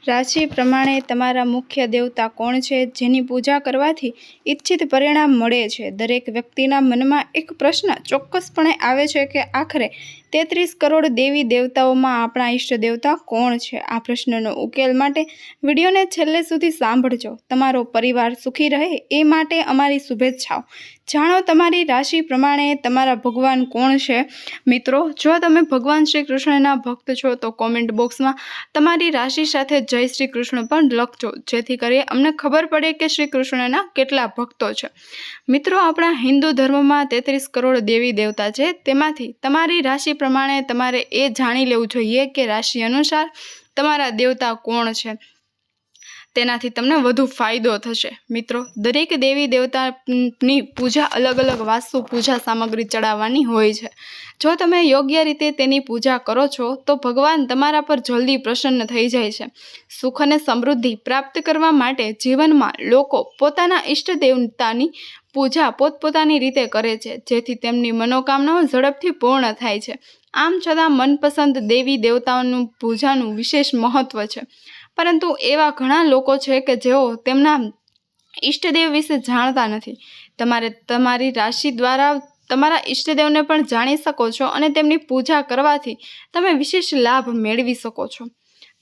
રાશિ પ્રમાણે તમારા મુખ્ય દેવતા કોણ છે જેની પૂજા કરવાથી ઈચ્છિત પરિણામ મળે છે? દરેક વ્યક્તિના મનમાં એક પ્રશ્ન ચોક્કસપણે આવે છે કે આખરે 33 કરોડ દેવી દેવતાઓમાં આપણા ઈષ્ટ દેવતા કોણ છે? આ પ્રશ્નનો ઉકેલ માટે વિડીયોને છેલ્લે સુધી સાંભળજો. તમારો પરિવાર સુખી રહે એ માટે અમારી શુભેચ્છાઓ. જાણો તમારી રાશિ પ્રમાણે તમારા ભગવાન કોણ છે. મિત્રો, જો તમે ભગવાન શ્રી કૃષ્ણના ભક્ત છો તો કોમેન્ટ બોક્સમાં તમારી રાશિ સાથે જય શ્રી કૃષ્ણ પણ લખજો, જેથી કરી અમને ખબર પડે કે શ્રી કૃષ્ણના કેટલા ભક્તો છે. મિત્રો, આપણા હિન્દુ ધર્મમાં 33 કરોડ દેવી દેવતા છે. તેમાંથી તમારી રાશિ પ્રમાણે તમારે એ જાણી લેવું જોઈએ કે રાશિ અનુસાર તમારા દેવતા કોણ છે. તેનાથી તમને વધુ ફાયદો થશે. મિત્રો, દરેક દેવી દેવતાની પૂજા અલગ અલગ વાસ્તુ પૂજા સામગ્રી ચડાવવાની હોય છે. જો તમે યોગ્ય રીતે તેની પૂજા કરો છો તો ભગવાન તમારા પર જલ્દી પ્રસન્ન થઈ જાય છે. સુખ અને સમૃદ્ધિ પ્રાપ્ત કરવા માટે જીવનમાં લોકો પોતાના ઈષ્ટ દેવતાની પૂજા પોતપોતાની રીતે કરે છે, જેથી તેમની મનોકામનાઓ ઝડપથી પૂર્ણ થાય છે. આમ છતાં મનપસંદ દેવી દેવતાઓનું પૂજાનું વિશેષ મહત્વ છે. પરંતુ એવા ઘણા લોકો છે કે જેઓ તેમના ઈષ્ટદેવ વિશે જાણતા નથી. તમારે તમારી રાશિ દ્વારા તમારા ઈષ્ટદેવને પણ જાણી શકો છો અને તેમની પૂજા કરવાથી તમે વિશેષ લાભ મેળવી શકો છો.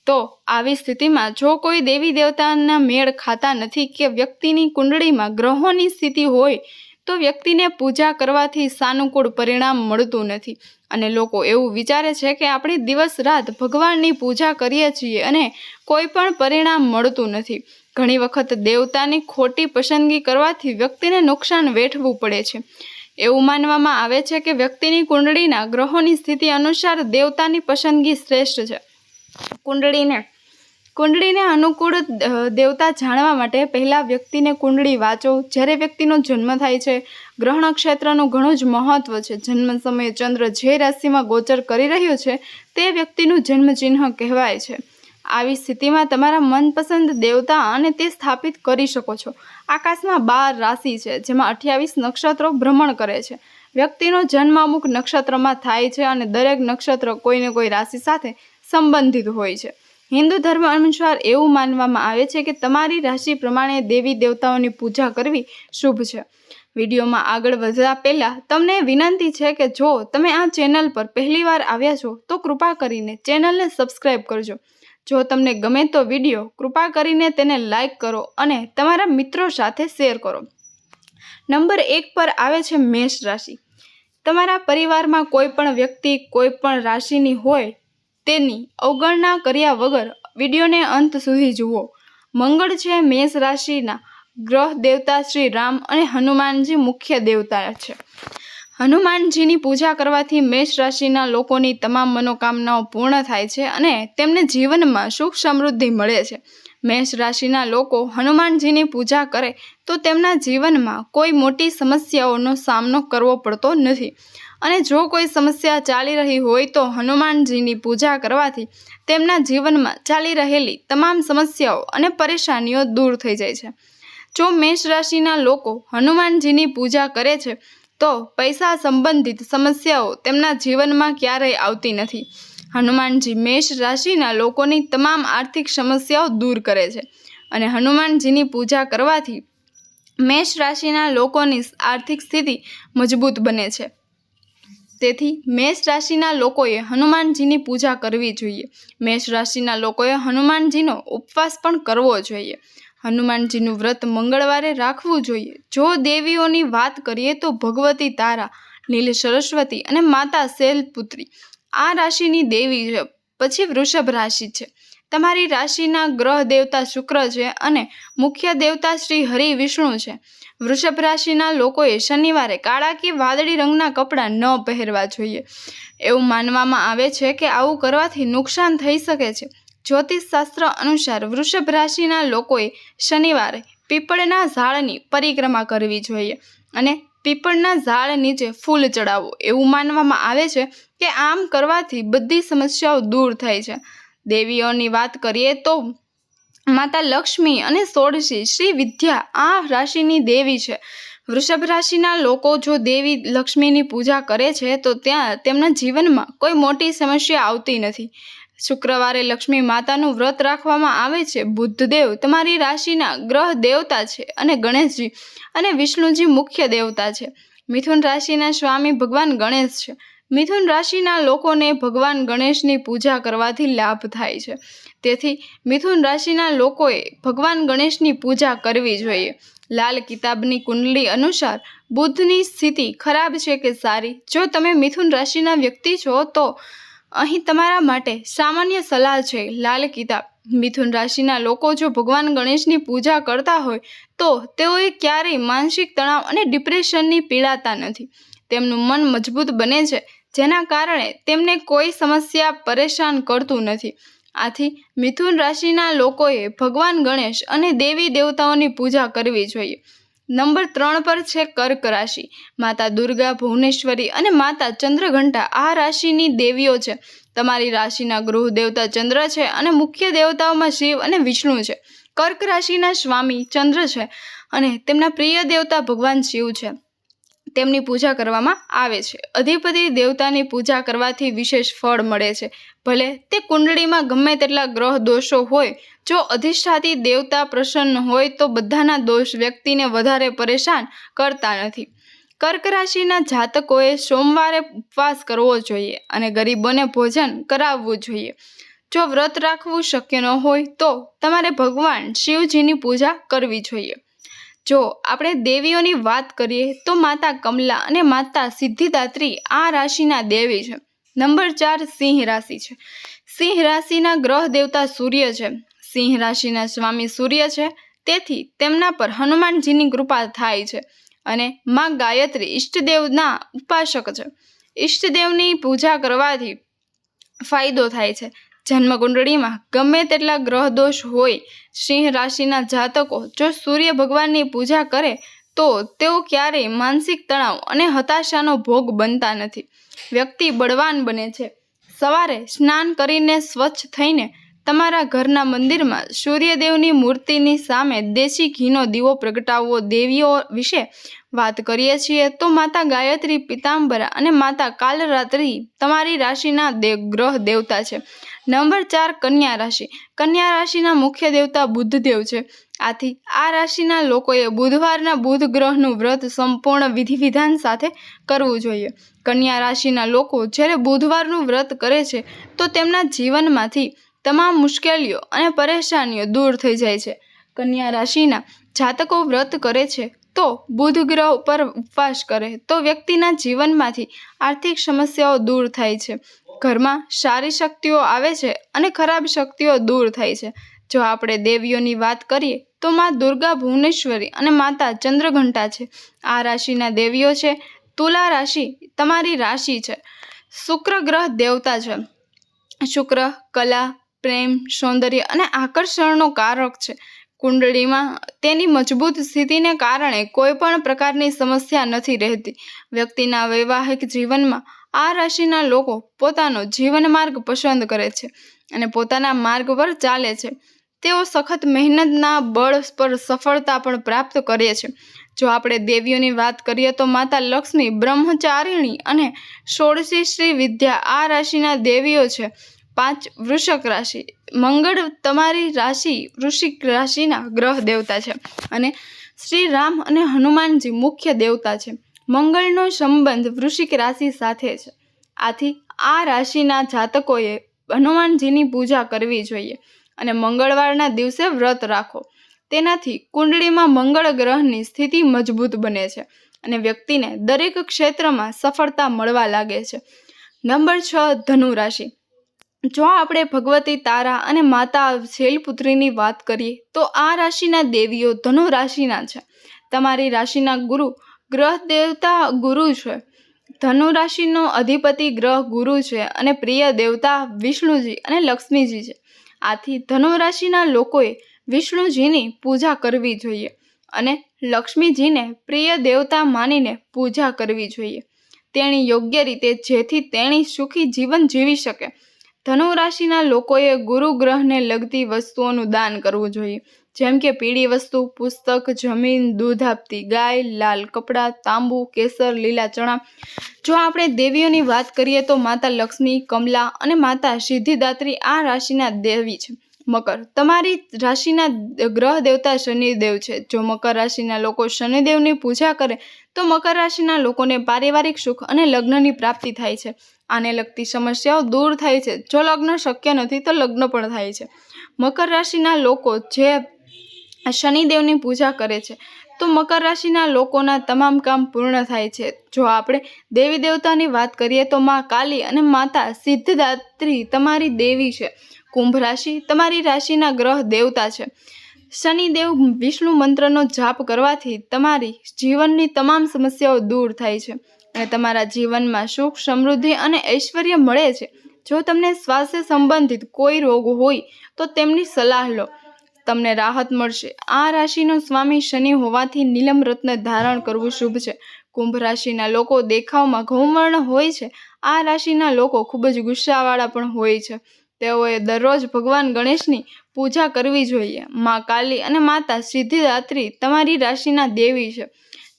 તો આવી સ્થિતિમાં જો કોઈ દેવી દેવતાના મેળ ખાતા નથી કે વ્યક્તિની કુંડળીમાં ગ્રહોની સ્થિતિ હોય તો વ્યક્તિને પૂજા કરવાથી સાનુકૂળ પરિણામ મળતું નથી અને લોકો એવું વિચારે છે કે આપણે દિવસ રાત ભગવાનની પૂજા કરીએ છીએ અને કોઈ પણ પરિણામ મળતું નથી. ઘણી વખત દેવતાની ખોટી પસંદગી કરવાથી વ્યક્તિને નુકસાન વેઠવું પડે છે. એવું માનવામાં આવે છે કે વ્યક્તિની કુંડળીના ગ્રહોની સ્થિતિ અનુસાર દેવતાની પસંદગી શ્રેષ્ઠ છે. કુંડળીને અનુકૂળ દેવતા જાણવા માટે પહેલાં વ્યક્તિને કુંડળી વાંચો. જ્યારે વ્યક્તિનો જન્મ થાય છે, ગ્રહ નક્ષત્રનું ઘણું જ મહત્વ છે. જન્મ સમયે ચંદ્ર જે રાશિમાં ગોચર કરી રહ્યો છે તે વ્યક્તિનું જન્મચિહ્ન કહેવાય છે. આવી સ્થિતિમાં તમારા મનપસંદ દેવતા અને તે સ્થાપિત કરી શકો છો. આકાશમાં 12 રાશિ છે, જેમાં 28 નક્ષત્રો ભ્રમણ કરે છે. વ્યક્તિનો જન્મ અમુક નક્ષત્રમાં થાય છે અને દરેક નક્ષત્ર કોઈને કોઈ રાશિ સાથે સંબંધિત હોય છે. હિન્દુ ધર્મ અનુસાર એવું માનવામાં આવે છે કે તમારી રાશિ પ્રમાણે દેવી દેવતાઓની પૂજા કરવી શુભ છે. વિડીયોમાં આગળ વધતા પહેલાં તમને વિનંતી છે કે જો તમે આ ચેનલ પર પહેલીવાર આવ્યા છો તો કૃપા કરીને ચેનલને સબસ્ક્રાઈબ કરજો. જો તમને ગમે તો વિડીયો કૃપા કરીને તેને લાઈક કરો અને તમારા મિત્રો સાથે શેર કરો. નંબર 1 પર આવે છે મેષ રાશિ. તમારા પરિવારમાં કોઈ પણ વ્યક્તિ કોઈ પણ રાશિની હોય તેની અવગણના કર્યા વગર વિડીયોને અંત સુધી જુઓ. મંગળ છે મેષ રાશિના ગ્રહ દેવતા શ્રી રામ અને હનુમાનજી મુખ્ય દેવતા છે. હનુમાનજીની પૂજા કરવાથી મેષ રાશિના લોકોની તમામ મનોકામનાઓ પૂર્ણ થાય છે અને તેમને જીવનમાં સુખ સમૃદ્ધિ મળે છે. મેષ રાશિના લોકો હનુમાનજીની પૂજા કરે તો તેમના જીવનમાં કોઈ મોટી સમસ્યાઓનો સામનો કરવો પડતો નથી અને જો કોઈ સમસ્યા ચાલી રહી હોય તો હનુમાનજીની પૂજા કરવાથી તેમના જીવનમાં ચાલી રહેલી તમામ સમસ્યાઓ અને પરેશાનીઓ દૂર થઈ જાય છે. જો મેષ રાશિના લોકો હનુમાનજીની પૂજા કરે છે તો પૈસા સંબંધિત સમસ્યાઓ તેમના જીવનમાં ક્યારેય આવતી નથી. હનુમાનજી મેષ રાશિના લોકોની તમામ આર્થિક સમસ્યાઓ દૂર કરે છે અને હનુમાનજીની પૂજા કરવાથી મેષ રાશિના લોકોની આર્થિક સ્થિતિ મજબૂત બને છે. તેથી મેષ રાશિના લોકોએ હનુમાનજીની પૂજા કરવી જોઈએ. મેષ રાશિના લોકોએ હનુમાનજીનો ઉપવાસ પણ કરવો જોઈએ. હનુમાનજીનું વ્રત મંગળવારે રાખવું જોઈએ. જો દેવીઓની વાત કરીએ તો ભગવતી તારા, નીલ સરસ્વતી અને માતા શૈલપુત્રી આ રાશિની દેવી છે. પછી વૃષભ રાશિ છે. તમારી રાશિના ગ્રહ દેવતા શુક્ર છે અને મુખ્ય દેવતા શ્રી હરિ વિષ્ણુ છે. વૃષભ રાશિના લોકોએ શનિવારે કાળા કે વાદળી રંગના કપડાં ન પહેરવા જોઈએ. એવું માનવામાં આવે છે કે આવું કરવાથી નુકસાન થઈ શકે છે. જ્યોતિષ શાસ્ત્ર અનુસાર વૃષભ રાશિના લોકોએ શનિવારે પીપળના ઝાડની પરિક્રમા કરવી જોઈએ અને પીપળના ઝાડ નીચે ફૂલ ચડાવવું. એવું માનવામાં આવે છે કે આમ કરવાથી બધી સમસ્યાઓ દૂર થાય છે. દેવીઓની વાત કરીએ તો માતા લક્ષ્મી અને ષોડશી શ્રી વિદ્યા આ રાશિની દેવી છે. વૃષભ રાશિના લોકો જો દેવી લક્ષ્મીની પૂજા કરે છે તો ત્યાં તેમના જીવનમાં કોઈ મોટી સમસ્યા આવતી નથી. શુક્રવારે લક્ષ્મી માતાનું વ્રત રાખવામાં આવે છે. બુધદેવ તમારી રાશિના ગ્રહ દેવતા છે અને ગણેશજી અને વિષ્ણુજી મુખ્ય દેવતા છે. મિથુન રાશિના સ્વામી ભગવાન ગણેશ છે. મિથુન રાશિના લોકોને ભગવાન ગણેશની પૂજા કરવાથી લાભ થાય છે. તેથી મિથુન રાશિના લોકોએ ભગવાન ગણેશની પૂજા કરવી જોઈએ. લાલ કિતાબની કુંડલી અનુસાર બુધની સ્થિતિ ખરાબ છે કે સારી? જો તમે મિથુન રાશિના વ્યક્તિ છો તો અહીં તમારા માટે સામાન્ય સલાહ છે. લાલ કિતાબ. મિથુન રાશિના લોકો જો ભગવાન ગણેશની પૂજા કરતા હોય તો તેઓએ ક્યારેય માનસિક તણાવ અને ડિપ્રેશનની પીડાતા નથી. તેમનું મન મજબૂત બને છે, જેના કારણે તેમને કોઈ સમસ્યા પરેશાન કરતું નથી. આથી મિથુન રાશિના લોકોએ ભગવાન ગણેશ અને દેવી દેવતાઓની પૂજા કરવી જોઈએ. નંબર 3 પર છે કર્ક રાશિ. માતા દુર્ગા, ભુવનેશ્વરી અને માતા ચંદ્રઘંટા આ રાશિની દેવીઓ છે. તમારી રાશિના ગૃહ દેવતા ચંદ્ર છે અને મુખ્ય દેવતાઓમાં શિવ અને વિષ્ણુ છે. કર્ક રાશિના સ્વામી ચંદ્ર છે અને તેમના પ્રિય દેવતા ભગવાન શિવ છે. તેમની પૂજા કરવામાં આવે છે. અધિપતિ દેવતાની પૂજા કરવાથી વિશેષ ફળ મળે છે. ભલે તે કુંડળીમાં ગમે તેટલા ગ્રહ દોષો હોય, જો અધિષ્ઠાતી દેવતા પ્રસન્ન હોય તો બધાના દોષ વ્યક્તિને વધારે પરેશાન કરતા નથી. કર્ક રાશિના જાતકોએ સોમવારે ઉપવાસ કરવો જોઈએ અને ગરીબોને ભોજન કરાવવું જોઈએ. જો વ્રત રાખવું શક્ય ન હોય તો તમારે ભગવાન શિવજીની પૂજા કરવી જોઈએ. જો આપણે દેવીઓની વાત કરીએ તો માતા કમલા અને માતા સિદ્ધિદાત્રી આ રાશિના દેવી છે. નંબર 4 સિંહ રાશિ છે. સિંહ રાશિના ગ્રહ દેવતા સૂર્ય છે. સિંહ રાશિના સ્વામી સૂર્ય છે, તેથી તેમના પર હનુમાનજીની કૃપા થાય છે અને માં ગાયત્રી ઈષ્ટદેવના ઉપાસક છે. ઈષ્ટદેવની પૂજા કરવાથી ફાયદો થાય છે. જન્મકુંડળીમાં ગમે તેટલા ગ્રહ દોષ હોય, સિંહ રાશિના જાતકો જો સૂર્ય ભગવાનની પૂજા કરે તો તેઓ ક્યારેય માનસિક તણાવ અને હતાશાનો ભોગ બનતા નથી. વ્યક્તિ બળવાન બને છે. સવારે સ્નાન કરીને સ્વચ્છ થઈને તમારા ઘરના મંદિરમાં સૂર્યદેવની મૂર્તિની સામે દેશી ઘીનો દીવો પ્રગટાવવો. દેવીઓ વિશે વાત કરીએ છીએ તો માતા ગાયત્રી, પિતાંબરા અને માતા કાલરાત્રિ તમારી રાશિના ગ્રહ દેવતા છે. નંબર 4 કન્યા રાશિ. કન્યા રાશિના મુખ્ય દેવતા બુધદેવ છે. આથી આ રાશિના લોકોએ બુધવારના બુધ ગ્રહનું વ્રત સંપૂર્ણ વિધિ વિધાન સાથે કરવું જોઈએ. કન્યા રાશિના લોકો જ્યારે બુધવારનું વ્રત કરે છે તો તેમના જીવનમાંથી તમામ મુશ્કેલીઓ અને પરેશાનીઓ દૂર થઈ જાય છે. કન્યા રાશિના જાતકો વ્રત કરે છે તો બુધ ગ્રહ પર ઉપવાસ કરે તો વ્યક્તિના જીવનમાંથી આર્થિક સમસ્યાઓ દૂર થાય છે. ઘરમાં સારી શક્તિઓ આવે છે અને ખરાબ શક્તિઓ દૂર થાય છે. જો આપણે દેવીઓની વાત કરીએ તો માં દુર્ગા, ભુવનેશ્વરી અને માતા ચંદ્રઘંટા છે. આ રાશિના દેવીઓ છે. તુલા રાશિ તમારી રાશિ છે. શુક્ર ગ્રહ દેવતા છે. શુક્ર કલા, પ્રેમ, સૌંદર્ય અને આકર્ષણનો કારક છે. કુંડળીમાં તેની મજબૂત સ્થિતિને કારણે કોઈ પણ પ્રકારની સમસ્યા નથી રહેતી. વ્યક્તિના વૈવાહિક જીવનમાં આ રાશિના લોકો પોતાનો જીવન માર્ગ પસંદ કરે છે અને પોતાના માર્ગ પર ચાલે છે. તેઓ સખત મહેનતના બળ પર સફળતા પણ પ્રાપ્ત કરે છે. જો આપણે દેવીઓની વાત કરીએ તો માતા લક્ષ્મી, બ્રહ્મચારિણી અને ષોડશી શ્રી વિદ્યા આ રાશિના દેવીઓ છે. 5 વૃષક રાશિ. મંગળ તમારી રાશિ વૃશ્ચિક રાશિના ગ્રહ દેવતા છે અને શ્રી રામ અને હનુમાનજી મુખ્ય દેવતા છે. મંગળનો સંબંધ વૃશ્ચિક રાશિ સાથે છે. આથી આ રાશિના જાતકોએ હનુમાનજીની પૂજા કરવી જોઈએ અને મંગળવારના દિવસે વ્રત રાખો. તેનાથી કુંડળીમાં મંગળ ગ્રહની સ્થિતિ મજબૂત બને છે અને વ્યક્તિને દરેક ક્ષેત્રમાં સફળતા મળવા લાગે છે. નંબર 6 ધનુ રાશિ. જો આપણે ભગવતી તારા અને માતા શૈલપુત્રીની વાત કરીએ તો આ રાશિના દેવીઓ ધનુ રાશિના છે. તમારી રાશિના ગ્રહ દેવતા ગુરુ છે. ધનુ રાશિનો અધિપતિ ગ્રહ ગુરુ છે અને પ્રિય દેવતા વિષ્ણુજી અને લક્ષ્મીજી છે. આથી ધનુ રાશિના લોકોએ વિષ્ણુજીની પૂજા કરવી જોઈએ અને લક્ષ્મીજીને પ્રિય દેવતા માનીને પૂજા કરવી જોઈએ તેણી યોગ્ય રીતે, જેથી તેણી સુખી જીવન જીવી શકે. ધનુ રાશિના લોકોએ ગુરુ ગ્રહને લગતી વસ્તુઓનું દાન કરવું જોઈએ. જેમ કે પીળી વસ્તુ, પુસ્તક, જમીન, દૂધ આપતી ગાય, લાલ કપડાં, તાંબુ, કેસર, લીલા ચણા. જો આપણે દેવીઓની વાત કરીએ તો માતા લક્ષ્મી, કમલા અને માતા સિદ્ધિદાત્રી આ રાશિના દેવી છે. મકર, તમારી રાશિના ગ્રહ દેવતા શનિદેવ છે. જો મકર રાશિના લોકો શનિદેવની પૂજા કરે તો મકર રાશિના લોકોને પારિવારિક સુખ અને લગ્નની પ્રાપ્તિ થાય છે. આને લગતી સમસ્યાઓ દૂર થાય છે. જો લગ્ન શક્ય નથી તો લગ્ન પણ થાય છે. મકર રાશિના લોકો જે શનિદેવની પૂજા કરે છે તો મકર રાશિના લોકોના તમામ કામ પૂર્ણ થાય છે. જો આપણે દેવી દેવતાની વાત કરીએ તો માં કાલી અને માતા સિદ્ધદાત્રી તમારી દેવી છે. કુંભ રાશિ, તમારી રાશિના ગ્રહ દેવતા છે શનિદેવ. વિષ્ણુ મંત્રનો જાપ કરવાથી તમારી જીવનની તમામ સમસ્યાઓ દૂર થાય છે અને તમારા જીવનમાં સુખ, સમૃદ્ધિ અને ઐશ્વર્ય મળે છે. જો તમને સ્વાસ્થ્ય સંબંધિત કોઈ રોગ હોય તો તેમની સલાહ લો, તમને રાહત મળશે. આ રાશિનો સ્વામી શનિ હોવાથી નીલમ રત્ન ધારણ કરવું શુભ છે. કુંભ રાશિના લોકો દેખાવમાં ગૌવર્ણ હોય છે. આ રાશિના લોકો ખૂબ જ ગુસ્સાવાળા પણ હોય છે. તેઓએ દરરોજ ભગવાન ગણેશની પૂજા કરવી જોઈએ. માં કાલી અને માતા સિદ્ધિદાત્રી તમારી રાશિના દેવી છે.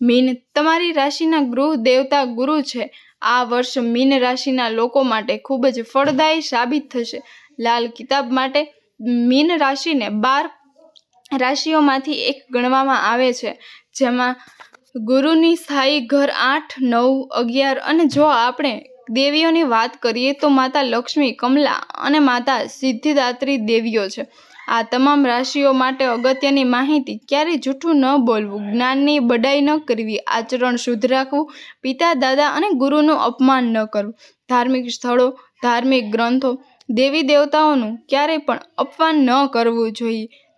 મીન, તમારી રાશિના ગૃહ દેવતા ગુરુ છે. આ વર્ષ મીન રાશિના લોકો માટે ખૂબ જ ફળદાયી સાબિત થશે. લાલ કિતાબ માટે મીન રાશિને 12 રાશિઓમાંથી એક ગણવામાં આવે છે, જેમાં ગુરુની સ્થાયી ઘર 8, 9, 11 અને જો આપણે દેવીઓની વાત કરીએ તો માતા લક્ષ્મી, કમલા અને માતા સિદ્ધિદાત્રી દેવીઓ છે. આ તમામ રાશિઓ માટે અગત્યની માહિતી: ક્યારેય જૂઠું ન બોલવું, જ્ઞાનની બડાઈ ન કરવી, આચરણ શુદ્ધ રાખવું, પિતા, દાદા અને ગુરુનું અપમાન ન કરવું, ધાર્મિક સ્થળો, ધાર્મિક ગ્રંથો, દેવી દેવતાઓનું ક્યારેય પણ અપમાન ન કરવું જોઈએ.